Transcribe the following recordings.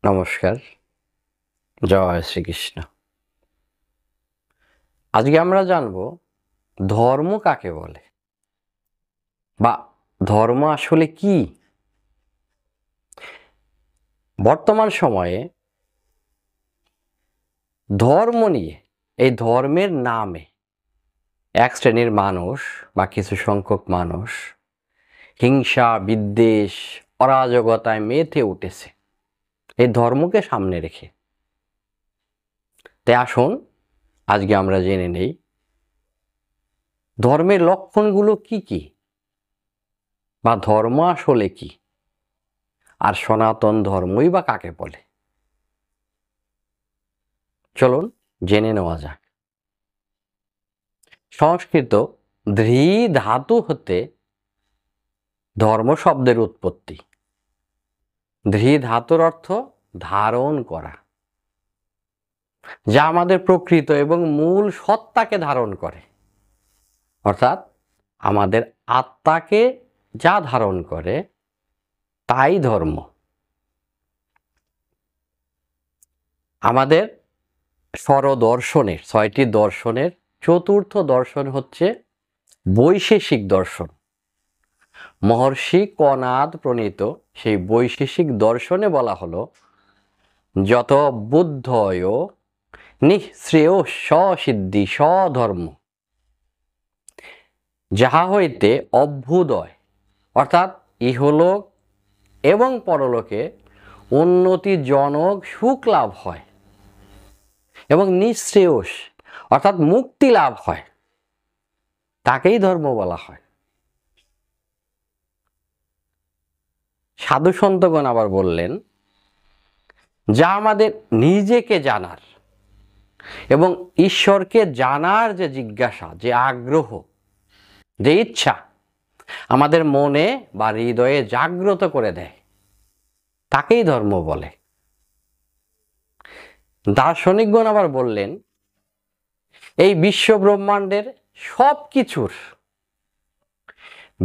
নমস্কার, জয় শ্রীকৃষ্ণ। আজকে আমরা জানব ধর্ম কাকে বলে বা ধর্ম আসলে কি। বর্তমান সময়ে ধর্ম নিয়ে, এই ধর্মের নামে এক শ্রেণীর মানুষ বা কিছু সংখ্যক মানুষ হিংসা, বিদ্বেষ, অরাজকতায় মেতে উঠেছে এই ধর্মকে সামনে রেখে। তাই আসুন আজকে আমরা জেনে নেই ধর্মের লক্ষণগুলো কি কি, বা ধর্ম আসলে কি, আর সনাতন ধর্মই বা কাকে বলে। চলুন জেনে নেওয়া যাক। সংস্কৃত ধৃ ধাতু হতে ধর্ম শব্দের উৎপত্তি। ধৃ ধাতুর অর্থ ধারণ করা, যা আমাদের প্রকৃত এবং মূল সত্তাকে ধারণ করে, অর্থাৎ আমাদের আত্মাকে যা ধারণ করে তাই ধর্ম। আমাদের স্বরদর্শনের, 6টি দর্শনের চতুর্থ দর্শন হচ্ছে বৈশেষিক দর্শন। মহর্ষি কনাদ প্রণীত সেই বৈশেষিক দর্শনে বলা হলো, যত বুদ্ধয় নিঃশ্রেয় স্বসিদ্ধি স্বধর্ম, যাহা হইতে অভ্যুদয় অর্থাৎ ইহলোক এবং পরলোকে উন্নতিজনক সুখ লাভ হয় এবং নিঃশ্রেয়স অর্থাৎ মুক্তি লাভ হয়, তাকেই ধর্ম বলা হয়। সাধু সন্তগণ আবার বললেন, যা আমাদের নিজেকে জানার এবং ঈশ্বরকে জানার যে জিজ্ঞাসা, যে আগ্রহ, যে ইচ্ছা আমাদের মনে বা হৃদয়ে জাগ্রত করে দেয়, তাকেই ধর্ম বলে। দার্শনিকগণ আবার বললেন, এই বিশ্ব ব্রহ্মাণ্ডের সব কিছুর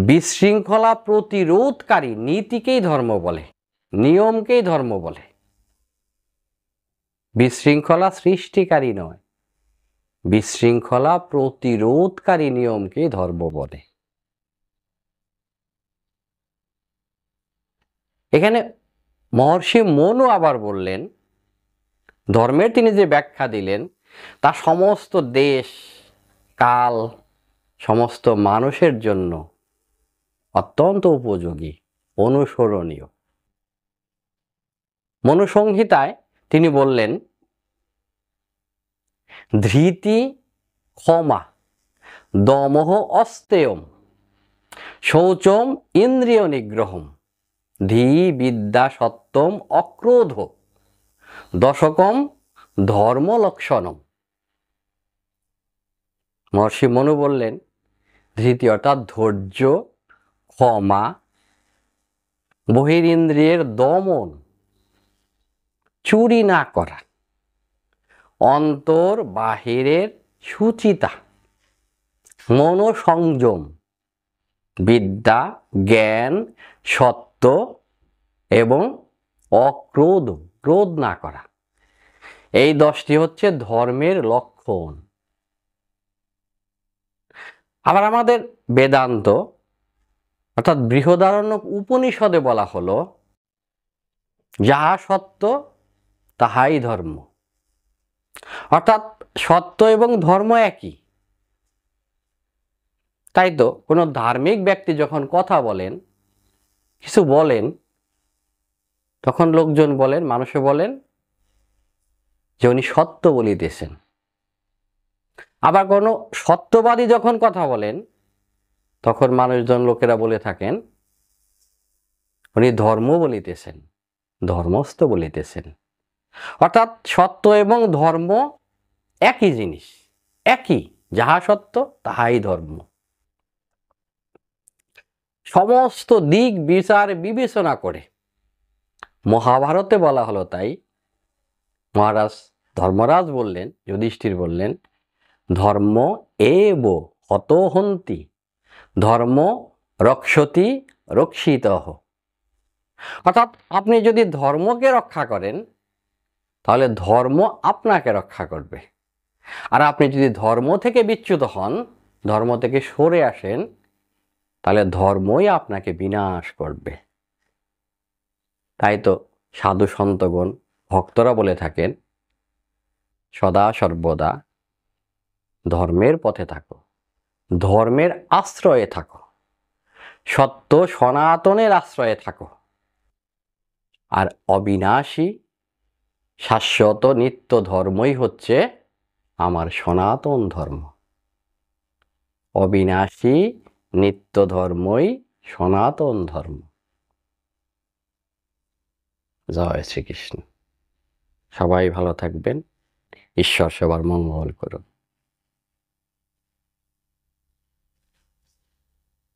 বিশৃঙ্খলা প্রতিরোধকারী নীতিকেই ধর্ম বলে, নিয়মকেই ধর্ম বলে। বিশৃঙ্খলা সৃষ্টিকারী নয়, বিশৃঙ্খলা প্রতিরোধকারী নিয়মকেই ধর্ম বলে। এখানে মহর্ষি মনু আবার বললেন, ধর্মের তিনি যে ব্যাখ্যা দিলেন তা সমস্ত দেশ, কাল, সমস্ত মানুষের জন্য অত্যন্ত উপযোগী, অনুসরণীয়। মনুসংহিতায় তিনি বললেন, ধৃতি ক্ষমা দমহ অস্তেয়ম শৌচম ইন্দ্রিয় নিগ্রহম ধী বিদ্যা সত্যম অক্রোধ দশকম ধর্ম লক্ষণম। মহর্ষি মনু বললেন, ধৃতি অর্থাৎ ধৈর্য, ক্ষমা, বহিরিন্দ্রিয়ের দমন, চুরি না করা, অন্তর বাহিরের সুচিতা, মনোসংযম, বিদ্যা, জ্ঞান, সত্য এবং অক্রোধ, ক্রোধ না করা, এই 10টি হচ্ছে ধর্মের লক্ষণ। আবার আমাদের বেদান্ত অর্থাৎ বৃহদারণ্যক উপনিষদে বলা হলো, যাহা সত্য তাহাই ধর্ম, অর্থাৎ সত্য এবং ধর্ম একই। তাই তো কোনো ধার্মিক ব্যক্তি যখন কথা বলেন, কিছু বলেন, তখন লোকজন বলেন, মানুষে বলেন যে উনি সত্য বলিতেছেন। আবার কোনো সত্যবাদী যখন কথা বলেন, তখন মানুষজন, লোকেরা বলে থাকেন উনি ধর্ম বলিতেছেন, ধর্মস্থ বলিতেছেন। অর্থাৎ সত্য এবং ধর্ম একই জিনিস, একই, যাহা সত্য তাহাই ধর্ম। সমস্ত দিক বিচার বিবেচনা করে মহাভারতে বলা হলো, তাই মহারাজ ধর্মরাজ বললেন, যুধিষ্ঠির বললেন, ধর্ম এব হত হন্তি ধর্ম রক্ষতি রক্ষিতঃ। অর্থাৎ আপনি যদি ধর্মকে রক্ষা করেন তাহলে ধর্ম আপনাকে রক্ষা করবে। আর আপনি যদি ধর্ম থেকে বিচ্যুত হন, ধর্ম থেকে সরে আসেন, তাহলে ধর্মই আপনাকে বিনাশ করবে। তাই তো সাধু সন্তগণ, ভক্তরা বলে থাকেন, সদা সর্বদা ধর্মের পথে থাকো, ধর্মের আশ্রয়ে থাকো, সত্য সনাতনের আশ্রয়ে থাকো। আর অবিনাশী শাশ্বত নিত্য ধর্মই হচ্ছে আমার সনাতন ধর্ম। অবিনাশী নিত্য ধর্মই সনাতন ধর্ম। জয় শ্রীকৃষ্ণ। সবাই ভালো থাকবেন। ঈশ্বর সবার মঙ্গল করুন।